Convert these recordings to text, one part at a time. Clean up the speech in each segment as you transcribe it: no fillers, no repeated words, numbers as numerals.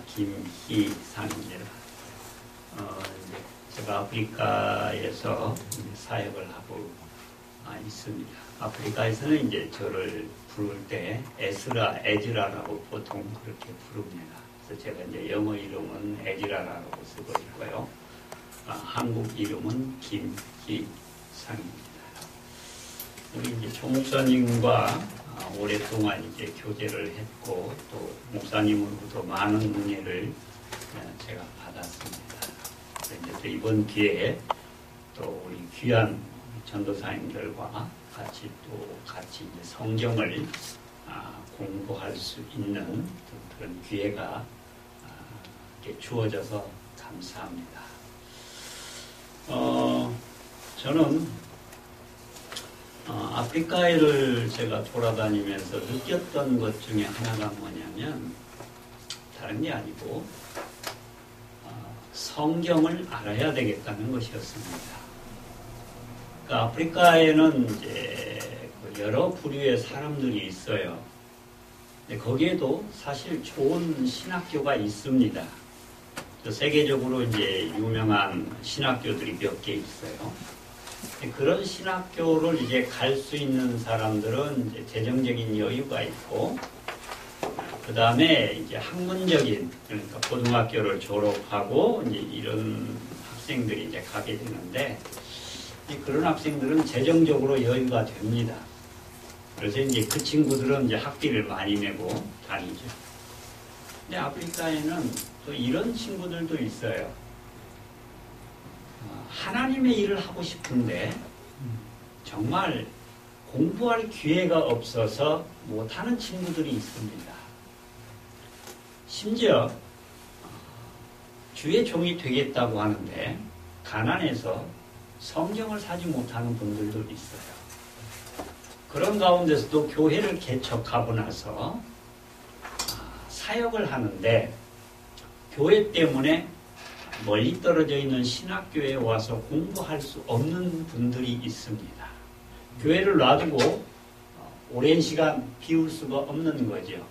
김희상입니다. 제가 아프리카에서 사역을 하고 있습니다. 아프리카에서는 이제 저를 부를 때 에즈라라고 보통 그렇게 부릅니다. 그래서 제가 이제 영어 이름은 에즈라라고 쓰고 있고요. 한국 이름은 김희상입니다. 우리 이제 조 목사님과 오랫동안 이제 교제를 했고 또 목사님으로부터 많은 은혜를 제가 받았습니다. 이제 또 이번 기회에 또 우리 귀한 전도사님들과 같이 이제 성경을 공부할 수 있는 그런 기회가 이렇게 주어져서 감사합니다. 저는 아프리카를 제가 돌아다니면서 느꼈던 것 중에 하나가 뭐냐면 다른 게 아니고 성경을 알아야 되겠다는 것이었습니다. 그러니까 아프리카에는 이제 여러 부류의 사람들이 있어요. 근데 거기에도 사실 좋은 신학교가 있습니다. 세계적으로 이제 유명한 신학교들이 몇 개 있어요. 그런 신학교를 이제 갈 수 있는 사람들은 이제 재정적인 여유가 있고, 그 다음에 이제 학문적인, 그러니까 고등학교를 졸업하고 이제 이런 학생들이 이제 가게 되는데, 그런 학생들은 재정적으로 여유가 됩니다. 그래서 이제 그 친구들은 이제 학비를 많이 내고 다니죠. 근데 아프리카에는 또 이런 친구들도 있어요. 하나님의 일을 하고 싶은데 정말 공부할 기회가 없어서 못하는 친구들이 있습니다. 심지어 주의 종이 되겠다고 하는데 가난해서 성경을 사지 못하는 분들도 있어요. 그런 가운데서도 교회를 개척하고 나서 사역을 하는데 교회 때문에 멀리 떨어져 있는 신학교에 와서 공부할 수 없는 분들이 있습니다. 교회를 놔두고 오랜 시간 비울 수가 없는 거죠.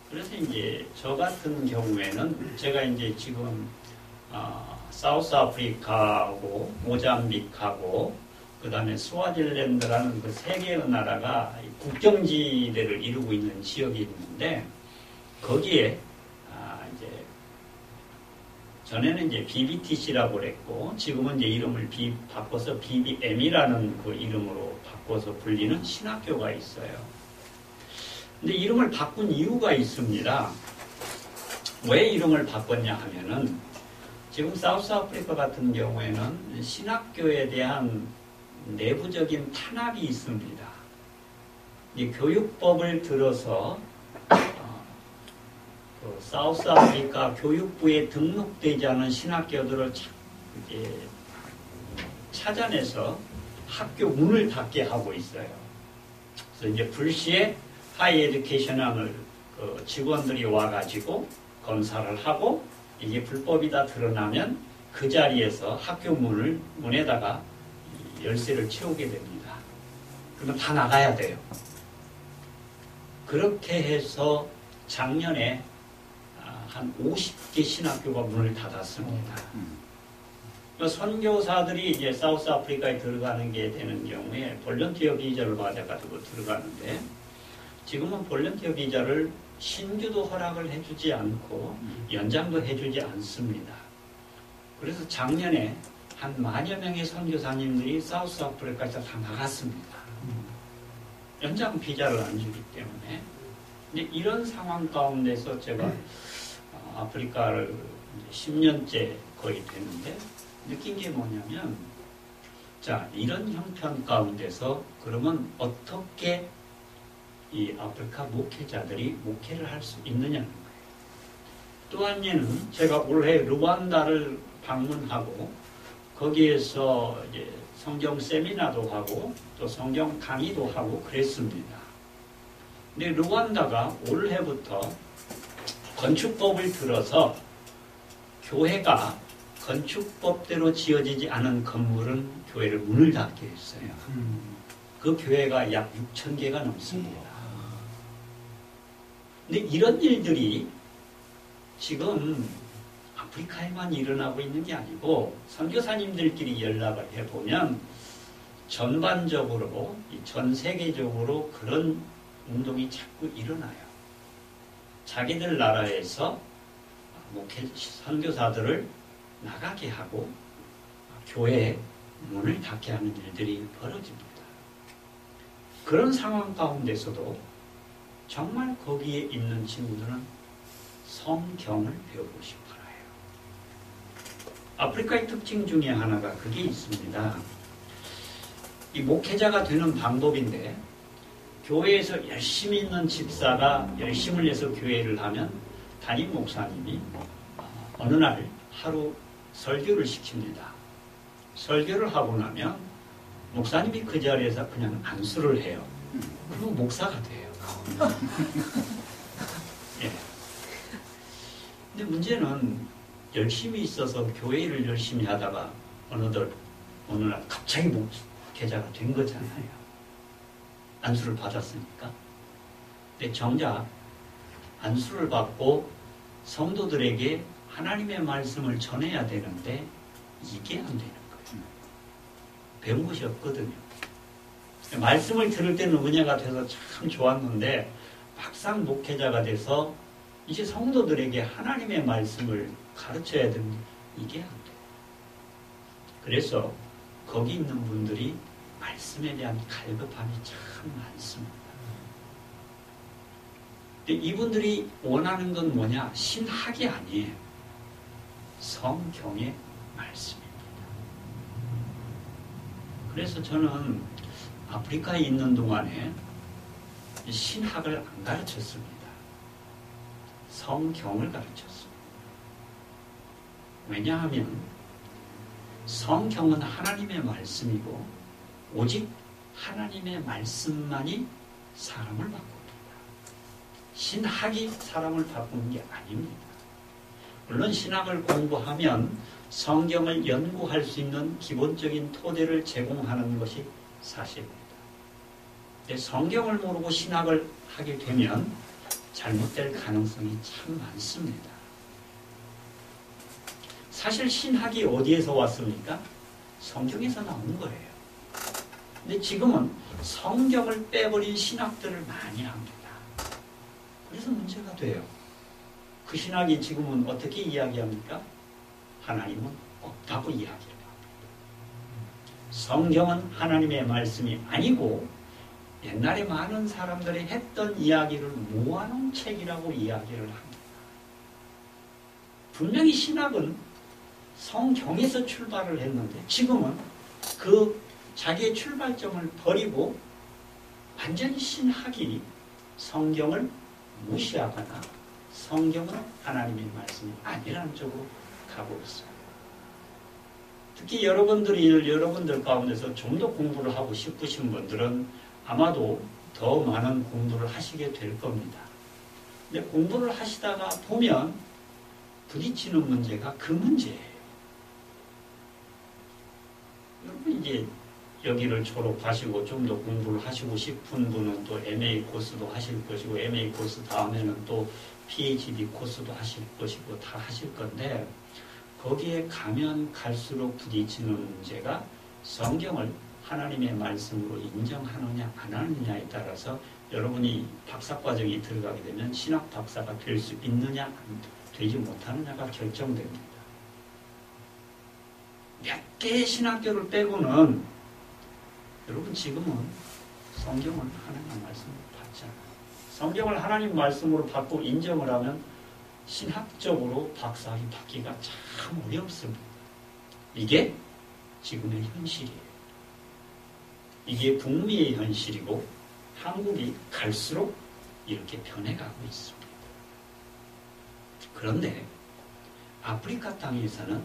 그래서 이제 저 같은 경우에는 제가 이제 지금 사우스 아프리카하고 모잠비크하고 그 다음에 스와질랜드라는 그 세 개의 나라가 국경지대를 이루고 있는 지역이 있는데 거기에 전에는 이제 BBTC라고 그랬고, 지금은 이제 이름을 바꿔서 BBM이라는 그 이름으로 바꿔서 불리는 신학교가 있어요. 근데 이름을 바꾼 이유가 있습니다. 왜 이름을 바꿨냐 하면은, 지금 사우스 아프리카 같은 경우에는 신학교에 대한 내부적인 탄압이 있습니다. 이 교육법을 들어서 사우스 아프리카 교육부에 등록되지 않은 신학교들을 찾아내서 학교 문을 닫게 하고 있어요. 그래서 이제 불시에 하이 에듀케이션을 직원들이 와가지고 검사를 하고 이게 불법이다 드러나면 그 자리에서 학교 문에다가 열쇠를 채우게 됩니다. 그러면 다 나가야 돼요. 그렇게 해서 작년에 한 50개 신학교가 문을 닫았습니다. 선교사들이 이제 사우스 아프리카에 들어가는 게 되는 경우에 볼런티어 비자를 받아가지고 들어가는데 지금은 볼런티어 비자를 신규도 허락을 해주지 않고 연장도 해주지 않습니다. 그래서 작년에 한 10,000여 명의 선교사님들이 사우스 아프리카에서 다 나갔습니다. 연장 비자를 안 주기 때문에. 근데 이런 상황 가운데서 제가 아프리카를 10년째 거의 됐는데 느낀 게 뭐냐면 자 이런 형편 가운데서 그러면 어떻게 이 아프리카 목회자들이 목회를 할 수 있느냐는 거예요. 또 한 예는 제가 올해 루완다를 방문하고 거기에서 이제 성경 세미나도 하고 또 성경 강의도 하고 그랬습니다. 근데 루완다가 올해부터 건축법을 들어서 교회가 건축법대로 지어지지 않은 건물은 교회를 문을 닫게 했어요. 그 교회가 약 6,000개가 넘습니다. 근데 이런 일들이 지금 아프리카에만 일어나고 있는 게 아니고 선교사님들끼리 연락을 해보면 전반적으로 전 세계적으로 그런 운동이 자꾸 일어나요. 자기들 나라에서 선교사들을 나가게 하고 교회에 문을 닫게 하는 일들이 벌어집니다. 그런 상황 가운데서도 정말 거기에 있는 친구들은 성경을 배우고 싶어요. 아프리카의 특징 중에 하나가 그게 있습니다. 이 목회자가 되는 방법인데 교회에서 열심히 있는 집사가 열심을 내서 교회를 하면 담임 목사님이 어느 날 하루 설교를 시킵니다. 설교를 하고 나면 목사님이 그 자리에서 그냥 안수를 해요. 그리고 목사가 돼요. 예. 근데 문제는 열심히 있어서 교회를 열심히 하다가 어느 날 갑자기 목회자가 된 거잖아요. 안수를 받았으니까. 근데 정작 안수를 받고 성도들에게 하나님의 말씀을 전해야 되는데 이게 안 되는 거예요. 배운 것이 없거든요. 말씀을 들을 때는 은혜가 돼서 참 좋았는데 막상 목회자가 돼서 이제 성도들에게 하나님의 말씀을 가르쳐야 되는데 이게 안 돼요. 그래서 거기 있는 분들이 말씀에 대한 갈급함이 참 많습니다. 근데 이분들이 원하는 건 뭐냐? 신학이 아니에요. 성경의 말씀입니다. 그래서 저는 아프리카에 있는 동안에 신학을 안 가르쳤습니다. 성경을 가르쳤습니다. 왜냐하면 성경은 하나님의 말씀이고 오직 하나님의 말씀만이 사람을 바꿉니다. 신학이 사람을 바꾸는 게 아닙니다. 물론 신학을 공부하면 성경을 연구할 수 있는 기본적인 토대를 제공하는 것이 사실입니다. 근데 성경을 모르고 신학을 하게 되면 잘못될 가능성이 참 많습니다. 사실 신학이 어디에서 왔습니까? 성경에서 나온 거예요. 근데 지금은 성경을 빼버린 신학들을 많이 합니다. 그래서 문제가 돼요. 그 신학이 지금은 어떻게 이야기합니까? 하나님은 없다고 이야기를 합니다. 성경은 하나님의 말씀이 아니고 옛날에 많은 사람들이 했던 이야기를 모아놓은 책이라고 이야기를 합니다. 분명히 신학은 성경에서 출발을 했는데 지금은 그 자기의 출발점을 버리고 완전히 신학이 성경을 무시하거나 성경은 하나님의 말씀이 아니라는 쪽으로 가고 있어요. 특히 여러분들 가운데서 좀 더 공부를 하고 싶으신 분들은 아마도 더 많은 공부를 하시게 될 겁니다. 근데 공부를 하시다가 보면 부딪히는 문제가 그 문제예요. 여러분 이제 여기를 졸업하시고 좀 더 공부를 하시고 싶은 분은 또 MA 코스도 하실 것이고 MA 코스 다음에는 또 PhD 코스도 하실 것이고 다 하실 건데 거기에 가면 갈수록 부딪히는 문제가 성경을 하나님의 말씀으로 인정하느냐 안 하느냐에 따라서 여러분이 박사과정에 들어가게 되면 신학 박사가 될 수 있느냐 되지 못하느냐가 결정됩니다. 몇 개의 신학교를 빼고는 여러분 지금은 성경을 하나님 말씀으로 받잖아요. 성경을 하나님 말씀으로 받고 인정을 하면 신학적으로 박사학위 받기가 참 어렵습니다. 이게 지금의 현실이에요. 이게 북미의 현실이고 한국이 갈수록 이렇게 변해가고 있습니다. 그런데 아프리카 땅에서는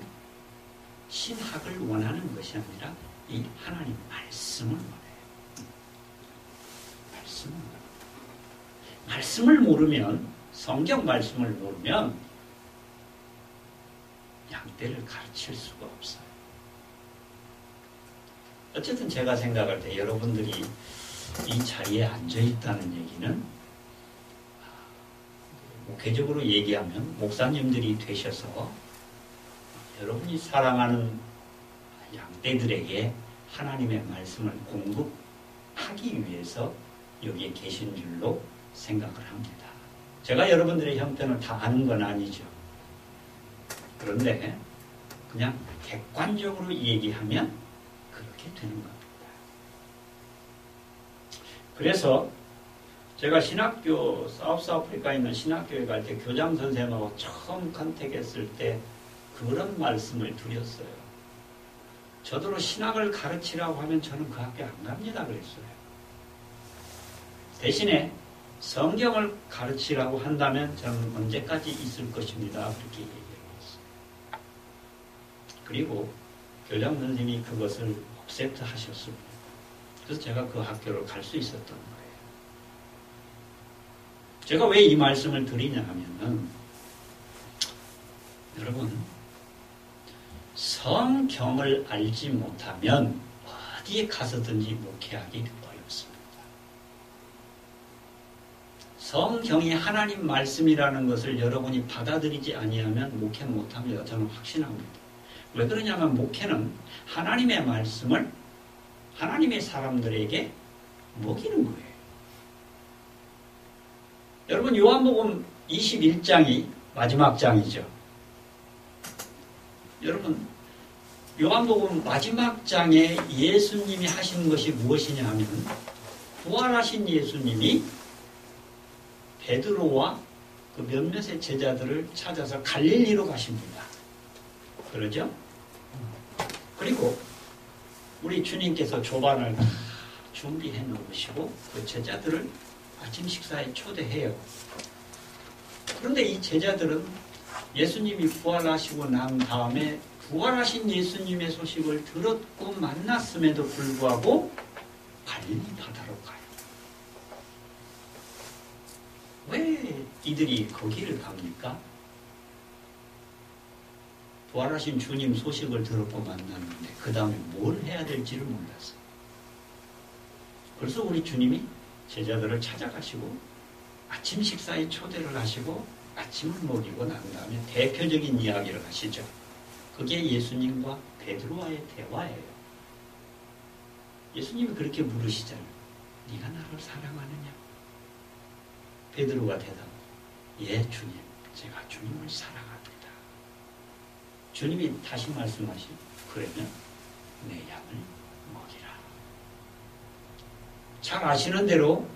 신학을 원하는 것이 아니라 이 하나님 말씀을 원해요. 말씀을 원해요. 말씀을 모르면 성경 말씀을 모르면 양떼를 가르칠 수가 없어요. 어쨌든 제가 생각할 때 여러분들이 이 자리에 앉아 있다는 얘기는 목회적으로 얘기하면 목사님들이 되셔서 여러분이 사랑하는 양떼들에게 하나님의 말씀을 공급하기 위해서 여기에 계신 줄로 생각을 합니다. 제가 여러분들의 형편을 다 아는 건 아니죠. 그런데 그냥 객관적으로 얘기하면 그렇게 되는 겁니다. 그래서 제가 신학교, 사우스아프리카에 있는 신학교에 갈 때 교장 선생님하고 처음 컨택했을 때 그런 말씀을 드렸어요. 저더러 신학을 가르치라고 하면 저는 그 학교 안 갑니다 그랬어요. 대신에 성경을 가르치라고 한다면 저는 언제까지 있을 것입니다. 그렇게 얘기했어요. 그리고 교장 선생님이 그것을 억셉트 하셨습니다. 그래서 제가 그 학교를 갈 수 있었던 거예요. 제가 왜 이 말씀을 드리냐 하면은 여러분 성경을 알지 못하면 어디에 가서든지 목회하기 어렵습니다. 성경이 하나님 말씀이라는 것을 여러분이 받아들이지 아니하면 목회 못합니다. 저는 확신합니다. 왜 그러냐면 목회는 하나님의 말씀을 하나님의 사람들에게 먹이는 거예요. 여러분 요한복음 21장이 마지막 장이죠. 여러분 요한복음 마지막 장에 예수님이 하신 것이 무엇이냐 하면 부활하신 예수님이 베드로와 그 몇몇의 제자들을 찾아서 갈릴리로 가십니다. 그러죠? 그리고 우리 주님께서 조반을 준비해 놓으시고 그 제자들을 아침 식사에 초대해요. 그런데 이 제자들은 예수님이 부활하시고 난 다음에 부활하신 예수님의 소식을 들었고 만났음에도 불구하고 갈릴리 바다로 가요. 왜 이들이 거기를 갑니까? 부활하신 주님 소식을 들었고 만났는데 그 다음에 뭘 해야 될지를 몰랐어요. 그래서 우리 주님이 제자들을 찾아가시고 아침 식사에 초대를 하시고 아침을 먹이고 난 다음에 대표적인 이야기를 하시죠. 그게 예수님과 베드로와의 대화예요. 예수님이 그렇게 물으시잖아요. 네가 나를 사랑하느냐? 베드로가 대답. 예 주님, 제가 주님을 사랑합니다. 주님이 다시 말씀하시. 그러면 내 양을 먹이라. 잘 아시는 대로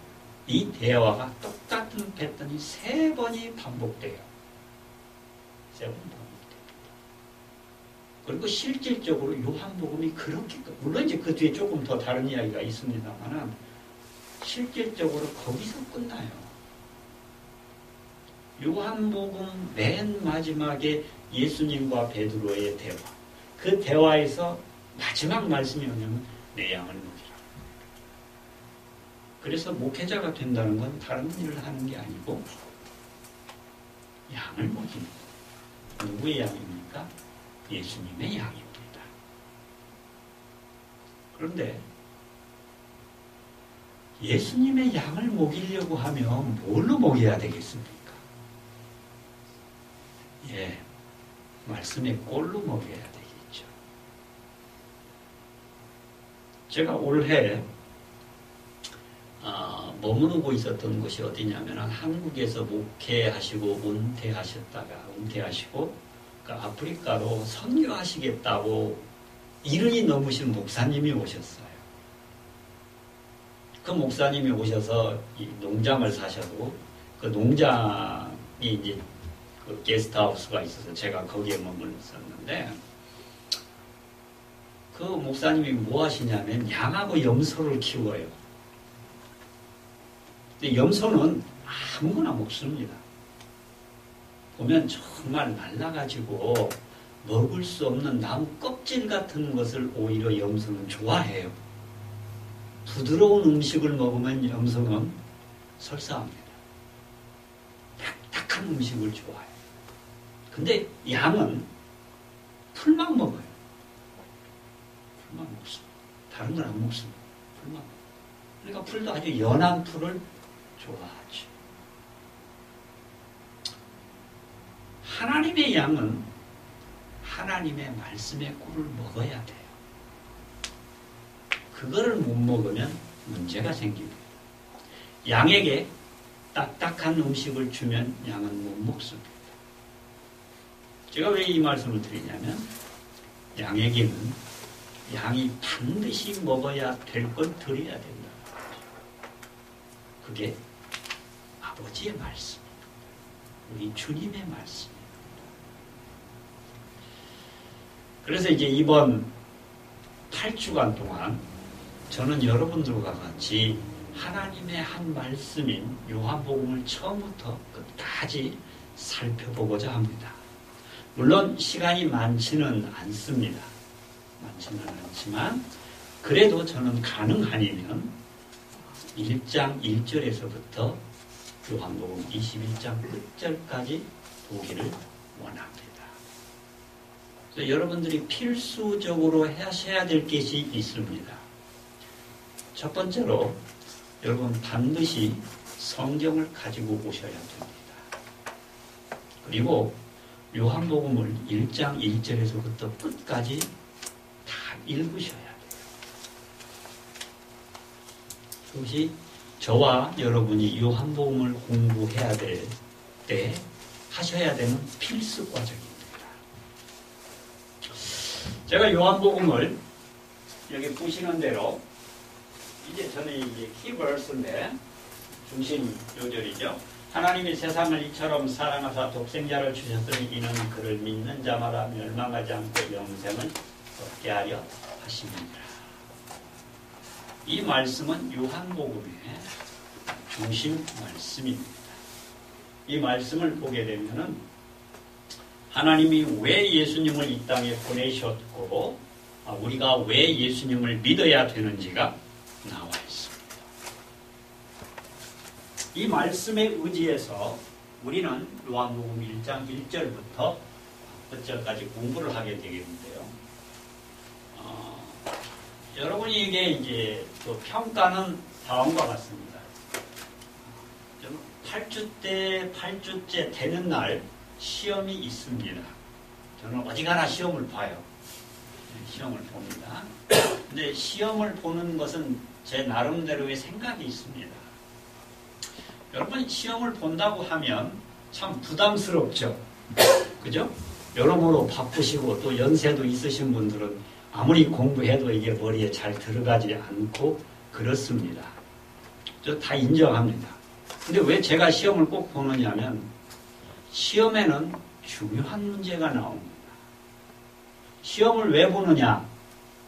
이 대화가 똑같은 패턴이 3번이 반복돼요. 3번 반복됩니다. 그리고 실질적으로 요한복음이 그렇게, 물론 이제 그 뒤에 조금 더 다른 이야기가 있습니다만 실질적으로 거기서 끝나요. 요한복음 맨 마지막에 예수님과 베드로의 대화. 그 대화에서 마지막 말씀이 뭐냐면 내 양을 먹이라. 그래서 목회자가 된다는 건 다른 일을 하는 게 아니고 양을 먹이는 거예요. 누구의 양입니까? 예수님의 양입니다. 그런데 예수님의 양을 먹이려고 하면 뭘로 먹여야 되겠습니까? 예, 말씀의 꼴로 먹여야 되겠죠. 제가 올해 머무르고 있었던 곳이 어디냐면 한국에서 목회하시고 은퇴하시고 그 아프리카로 선교하시겠다고 이른이 넘으신 목사님이 오셨어요. 그 목사님이 오셔서 이 농장을 사셔도 그 농장이 이제 그 게스트하우스가 있어서 제가 거기에 머물렀었는데 그 목사님이 뭐 하시냐면 양하고 염소를 키워요. 근데 염소는 아무거나 먹습니다. 보면 정말 말라가지고 먹을 수 없는 나무 껍질 같은 것을 오히려 염소는 좋아해요. 부드러운 음식을 먹으면 염소는 설사합니다. 딱딱한 음식을 좋아해요. 근데 양은 풀만 먹어요. 풀만 먹습니다. 다른 건 안 먹습니다. 풀만 먹어요. 그러니까 풀도 아주 연한 풀을 좋아하죠. 하나님의 양은 하나님의 말씀의 꿀을 먹어야 돼요. 그거를 못 먹으면 문제가 생깁니다. 양에게 딱딱한 음식을 주면 양은 못 먹습니다. 제가 왜 이 말씀을 드리냐면 양에게는 양이 반드시 먹어야 될 걸 드려야 된다. 그게 아버지의 말씀입니다. 우리 주님의 말씀입니다. 그래서 이제 이번 8주간 동안 저는 여러분들과 같이 하나님의 한 말씀인 요한복음을 처음부터 끝까지 살펴보고자 합니다. 물론 시간이 많지는 않습니다. 많지는 않지만 그래도 저는 가능하면 1장 1절에서부터 요한복음 21장 끝절까지 보기를 원합니다. 그래서 여러분들이 필수적으로 하셔야 될 것이 있습니다. 첫 번째로 여러분 반드시 성경을 가지고 오셔야 됩니다. 그리고 요한복음을 1장 1절에서부터 끝까지 다 읽으셔야 돼요. 그것이 저와 여러분이 요한복음을 공부해야 될 때 하셔야 되는 필수 과정입니다. 제가 요한복음을 여기 보시는 대로 이제 저는 이제 키버스인데 중심 요절이죠. 하나님이 세상을 이처럼 사랑하사 독생자를 주셨으니 이는 그를 믿는 자마다 멸망하지 않고 영생을 얻게 하려 하십니다. 이 말씀은 요한복음의 중심 말씀입니다. 이 말씀을 보게 되면은 하나님이 왜 예수님을 이 땅에 보내셨고 우리가 왜 예수님을 믿어야 되는지가 나와 있습니다. 이 말씀에 의지해서 우리는 요한복음 1장 1절부터 끝절까지 공부를 하게 되겠는데요. 여러분에게 이제 그 평가는 다음과 같습니다. 8주째 되는 날 시험이 있습니다. 저는 어지간한 시험을 봐요. 시험을 봅니다. 근데 시험을 보는 것은 제 나름대로의 생각이 있습니다. 여러분 시험을 본다고 하면 참 부담스럽죠. 그죠? 여러모로 바쁘시고 또 연세도 있으신 분들은 아무리 공부해도 이게 머리에 잘 들어가지 않고 그렇습니다. 저 다 인정합니다. 근데 왜 제가 시험을 꼭 보느냐면 시험에는 중요한 문제가 나옵니다. 시험을 왜 보느냐?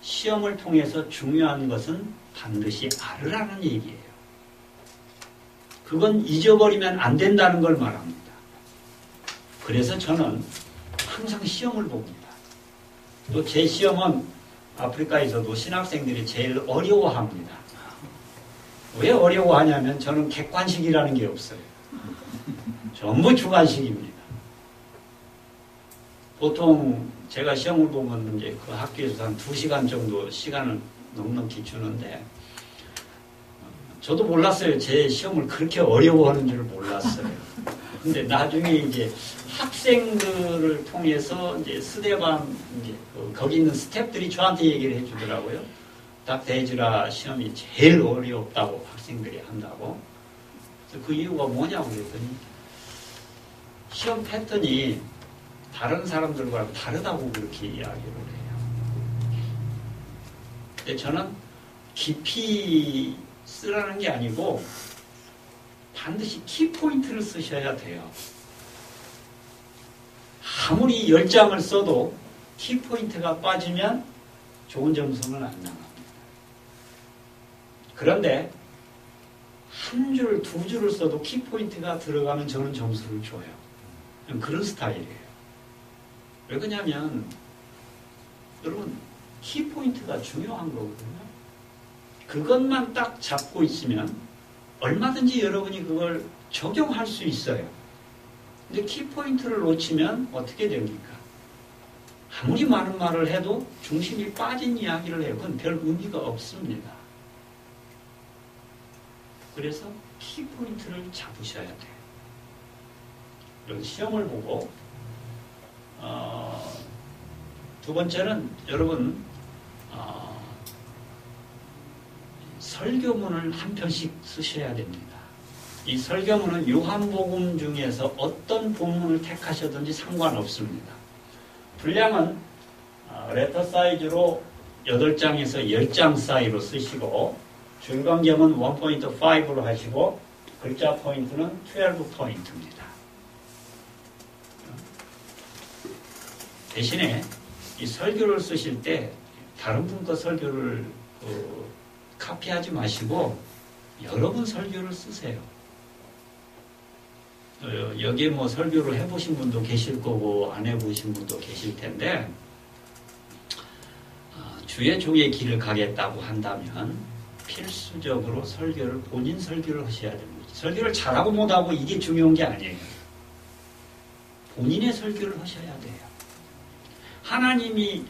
시험을 통해서 중요한 것은 반드시 알으라는 얘기예요. 그건 잊어버리면 안 된다는 걸 말합니다. 그래서 저는 항상 시험을 봅니다. 또 제 시험은 아프리카에서도 신학생들이 제일 어려워합니다. 왜 어려워하냐면 저는 객관식이라는 게 없어요. 전부 주관식입니다. 보통 제가 시험을 보면 이제 그 학교에서 한 2시간 정도 시간을 넉넉히 주는데 저도 몰랐어요. 제 시험을 그렇게 어려워하는 줄 몰랐어요. 근데 나중에 이제 학생들을 통해서 이제 스데반 이제 거기 있는 스태프들이 저한테 얘기를 해주더라고요. 닥터헤즈라 시험이 제일 어렵다고 학생들이 한다고. 그래서 그 이유가 뭐냐고 그랬더니 시험 패턴이 다른 사람들과 다르다고 그렇게 이야기를 해요. 근데 저는 깊이 쓰라는 게 아니고 반드시 키포인트를 쓰셔야 돼요. 아무리 10장을 써도 키포인트가 빠지면 좋은 점수는 안 나갑니다. 그런데 한 줄, 2줄을 써도 키포인트가 들어가면 저는 점수를 줘요. 그런 스타일이에요. 왜 그러냐면 여러분 키포인트가 중요한 거거든요. 그것만 딱 잡고 있으면 얼마든지 여러분이 그걸 적용할 수 있어요. 근데 키포인트를 놓치면 어떻게 됩니까? 아무리 많은 말을 해도 중심이 빠진 이야기를 해요. 그건 별 의미가 없습니다. 그래서 키포인트를 잡으셔야 돼요. 여러분 시험을 보고 두 번째는 여러분 설교문을 한 편씩 쓰셔야 됩니다. 이 설교문은 요한복음 중에서 어떤 본문을 택하셔든지 상관없습니다. 분량은 레터 사이즈로 8장에서 10장 사이로 쓰시고 중간경은 1.5로 하시고 글자 포인트는 12포인트입니다. 대신에 이 설교를 쓰실 때 다른 분 거 설교를 카피하지 마시고 여러분 설교를 쓰세요. 여기에 뭐 설교를 해보신 분도 계실 거고 안 해보신 분도 계실 텐데 주의 종의 길을 가겠다고 한다면 필수적으로 설교를 본인 설교를 하셔야 됩니다. 설교를 잘하고 못하고 이게 중요한 게 아니에요. 본인의 설교를 하셔야 돼요. 하나님이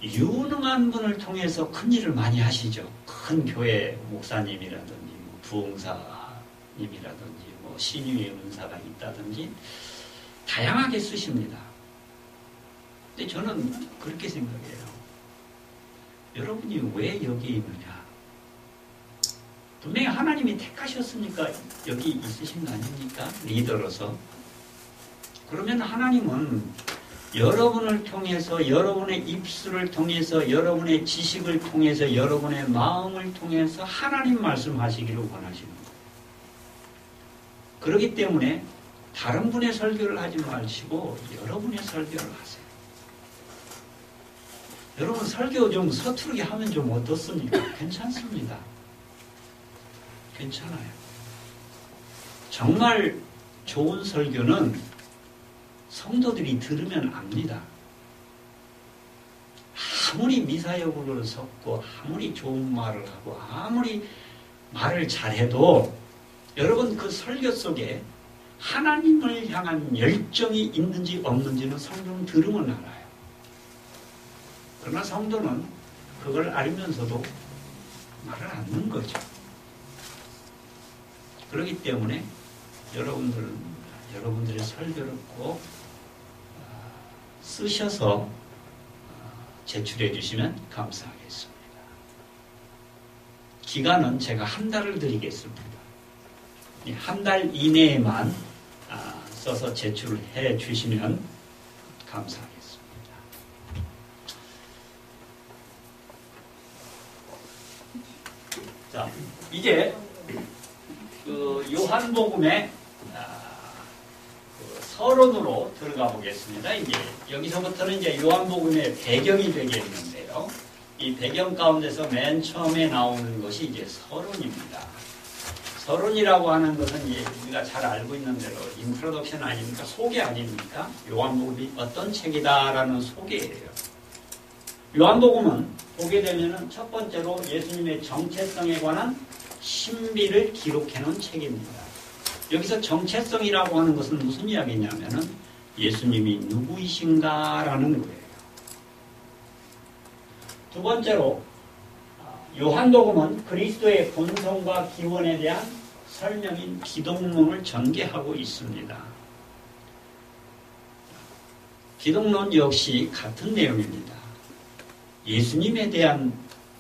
유능한 분을 통해서 큰 일을 많이 하시죠. 큰 교회 목사님이라든지 부흥사님이라든지 신유의 은사가 있다든지 다양하게 쓰십니다. 근데 저는 그렇게 생각해요. 여러분이 왜 여기 있느냐? 분명히 하나님이 택하셨으니까 여기 있으신 거 아닙니까? 리더로서. 그러면 하나님은 여러분을 통해서, 여러분의 입술을 통해서, 여러분의 지식을 통해서, 여러분의 마음을 통해서 하나님 말씀하시기를 원하시는 거예요. 그렇기 때문에 다른 분의 설교를 하지 마시고 여러분의 설교를 하세요. 여러분 설교 좀 서투르게 하면 좀 어떻습니까? 괜찮습니다. 괜찮아요. 정말 좋은 설교는 성도들이 들으면 압니다. 아무리 미사여구를 섞고 아무리 좋은 말을 하고 아무리 말을 잘해도 여러분 그 설교 속에 하나님을 향한 열정이 있는지 없는지는 성도는 들으면 알아요. 그러나 성도는 그걸 알면서도 말을 안 하는 거죠. 그렇기 때문에 여러분들의 설교를 꼭 쓰셔서 제출해 주시면 감사하겠습니다. 기간은 제가 한 달을 드리겠습니다. 한 달 이내에만 써서 제출해 주시면 감사하겠습니다. 자, 이제 그 요한복음의 서론으로 들어가 보겠습니다. 이제 여기서부터는 이제 요한복음의 배경이 되겠는데요. 이 배경 가운데서 맨 처음에 나오는 것이 이제 서론입니다. 서론이라고 하는 것은 우리가 잘 알고 있는 대로 인트로덕션 아닙니까? 소개 아닙니까? 요한복음이 어떤 책이다라는 소개예요. 요한복음은 보게 되면은 첫 번째로 예수님의 정체성에 관한 신비를 기록해 놓은 책입니다. 여기서 정체성이라고 하는 것은 무슨 이야기냐면은 예수님이 누구이신가라는 거예요. 두 번째로 요한복음은 그리스도의 본성과 기원에 대한 설명인 기독론을 전개하고 있습니다. 기독론 역시 같은 내용입니다. 예수님에 대한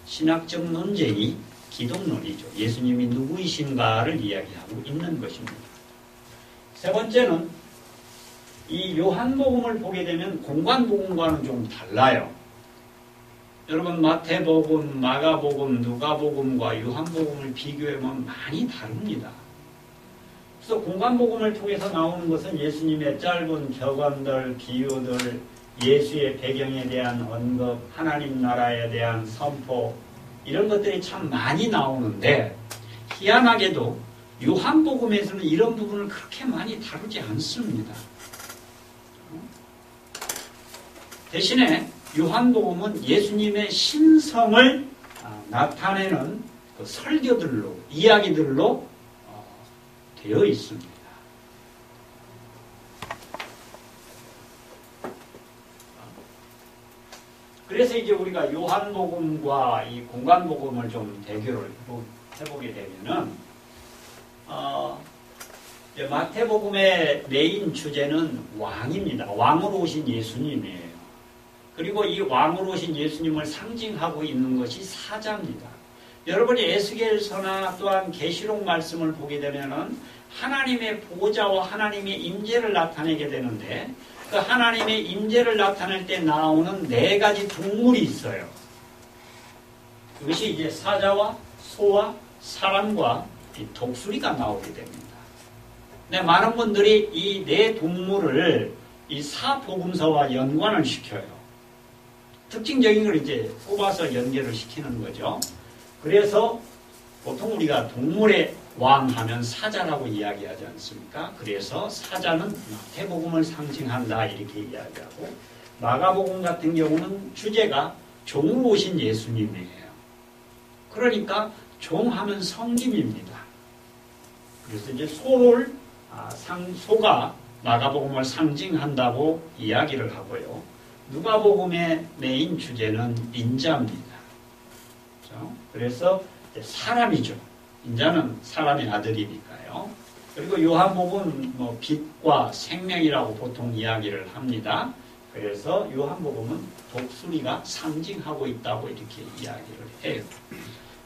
신학적 논쟁이 기독론이죠. 예수님이 누구이신가를 이야기하고 있는 것입니다. 세 번째는 이 요한복음을 보게 되면 공관복음과는 좀 달라요. 여러분 마태복음, 마가복음, 누가복음과 요한복음을 비교해보면 많이 다릅니다. 그래서 공관복음을 통해서 나오는 것은 예수님의 짧은 격언들, 비유들, 예수의 배경에 대한 언급, 하나님 나라에 대한 선포 이런 것들이 참 많이 나오는데 희한하게도 요한복음에서는 이런 부분을 그렇게 많이 다루지 않습니다. 대신에 요한복음은 예수님의 신성을 나타내는 그 설교들로, 이야기들로 되어 있습니다. 그래서 이제 우리가 요한복음과 이 공관복음을 좀 대결을 해보게 되면은, 마태복음의 메인 주제는 왕입니다. 왕으로 오신 예수님이에요. 그리고 이 왕으로 오신 예수님을 상징하고 있는 것이 사자입니다. 여러분이 에스겔서나 또한 계시록 말씀을 보게 되면은 하나님의 보좌와 하나님의 임재를 나타내게 되는데 그 하나님의 임재를 나타낼 때 나오는 4가지 동물이 있어요. 그것이 이제 사자와 소와 사람과 이 독수리가 나오게 됩니다. 네, 많은 분들이 이 4동물을 이 사복음서와 연관을 시켜요. 특징적인 걸 이제 꼽아서 연결을 시키는 거죠. 그래서 보통 우리가 동물의 왕 하면 사자라고 이야기하지 않습니까? 그래서 사자는 마태복음을 상징한다 이렇게 이야기하고 마가복음 같은 경우는 주제가 종으로 오신 예수님이에요. 그러니까 종하면 섬김입니다. 그래서 이제 소가 마가복음을 상징한다고 이야기를 하고요. 누가복음의 메인 주제는 인자입니다. 그렇죠? 그래서 사람이죠. 인자는 사람의 아들이니까요. 그리고 요한복음은 빛과 생명이라고 보통 이야기를 합니다. 그래서 요한복음은 독수리가 상징하고 있다고 이렇게 이야기를 해요.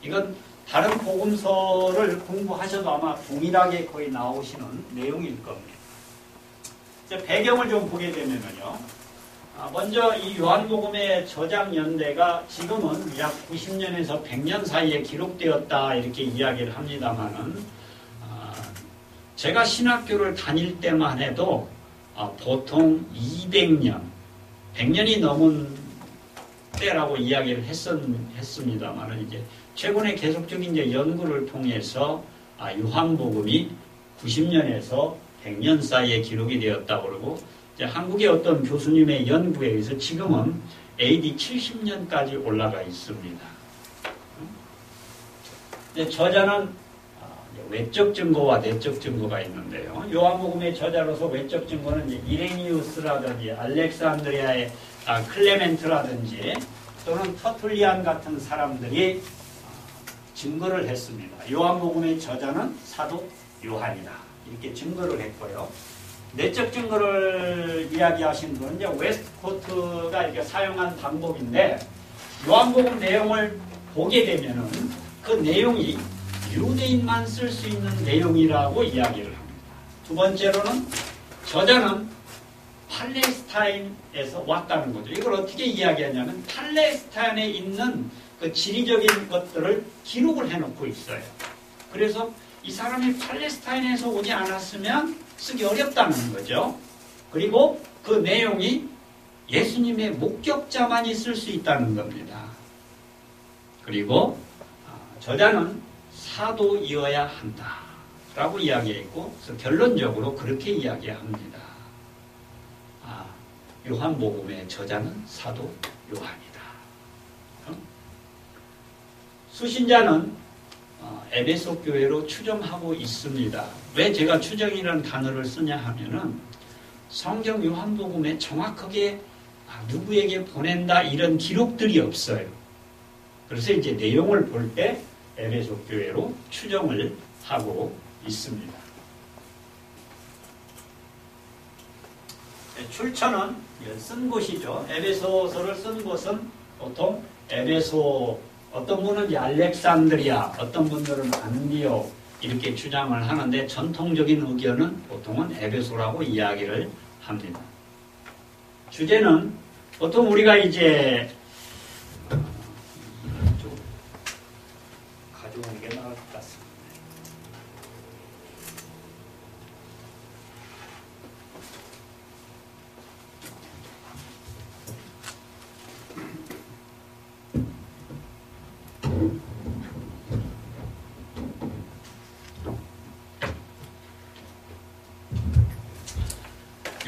이건 다른 복음서를 공부하셔도 아마 동일하게 거의 나오시는 내용일 겁니다. 배경을 좀 보게 되면요. 먼저 이 요한복음의 저작 연대가 지금은 약 90년에서 100년 사이에 기록되었다 이렇게 이야기를 합니다만은 제가 신학교를 다닐 때만 해도 보통 200년, 100년이 넘은 때라고 이야기를 했습니다만은 이제 최근에 계속적인 이제 연구를 통해서 요한복음이 90년에서 100년 사이에 기록이 되었다고 그러고 이제 한국의 어떤 교수님의 연구에 의해서 지금은 AD 70년까지 올라가 있습니다. 저자는 외적 증거와 내적 증거가 있는데요. 요한복음의 저자로서 외적 증거는 이제 이레니우스라든지 알렉산드리아의 클레멘트라든지 또는 터툴리안 같은 사람들이 증거를 했습니다. 요한복음의 저자는 사도 요한이다. 이렇게 증거를 했고요. 내적 증거를 이야기하신 분은 이제 웨스트코트가 이렇게 사용한 방법인데 요한복음 내용을 보게 되면은 그 내용이 유대인만 쓸 수 있는 내용이라고 이야기를 합니다. 두 번째로는 저자는 팔레스타인에서 왔다는 거죠. 이걸 어떻게 이야기하냐면 팔레스타인에 있는 그 지리적인 것들을 기록을 해놓고 있어요. 그래서 이 사람이 팔레스타인에서 오지 않았으면 쓰기 어렵다는 거죠. 그리고 그 내용이 예수님의 목격자만이 쓸 수 있다는 겁니다. 그리고 저자는 사도이어야 한다 라고 이야기했고 그래서 결론적으로 그렇게 이야기합니다. 요한복음의 저자는 사도 요한이다. 수신자는 에베소 교회로 추정하고 있습니다. 왜 제가 추정이라는 단어를 쓰냐 하면은 성경 요한복음에 정확하게 누구에게 보낸다 이런 기록들이 없어요. 그래서 이제 내용을 볼 때 에베소 교회로 추정을 하고 있습니다. 출처는 쓴 곳이죠. 에베소서를 쓴 곳은 보통 에베소 어떤 분은 이제 알렉산드리아, 어떤 분들은 안디옥 이렇게 주장을 하는데 전통적인 의견은 보통은 에베소라고 이야기를 합니다. 주제는 보통 우리가 이제 좀 가져오는 게 나을 것 같습니다.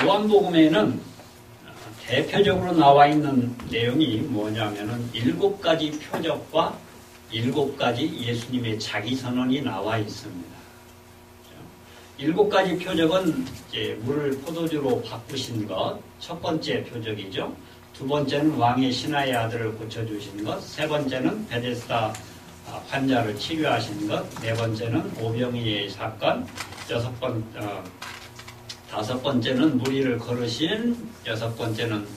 요한복음에는 대표적으로 나와 있는 내용이 뭐냐면은 7가지 표적과 7가지 예수님의 자기 선언이 나와 있습니다. 7가지 표적은 이제 물을 포도주로 바꾸신 것, 첫 번째 표적이죠. 두 번째는 왕의 신하의 아들을 고쳐주신 것, 세 번째는 베데스다 환자를 치료하신 것, 네 번째는 오병이의 사건, 다섯 번째는 무리를 거르신, 여섯 번째는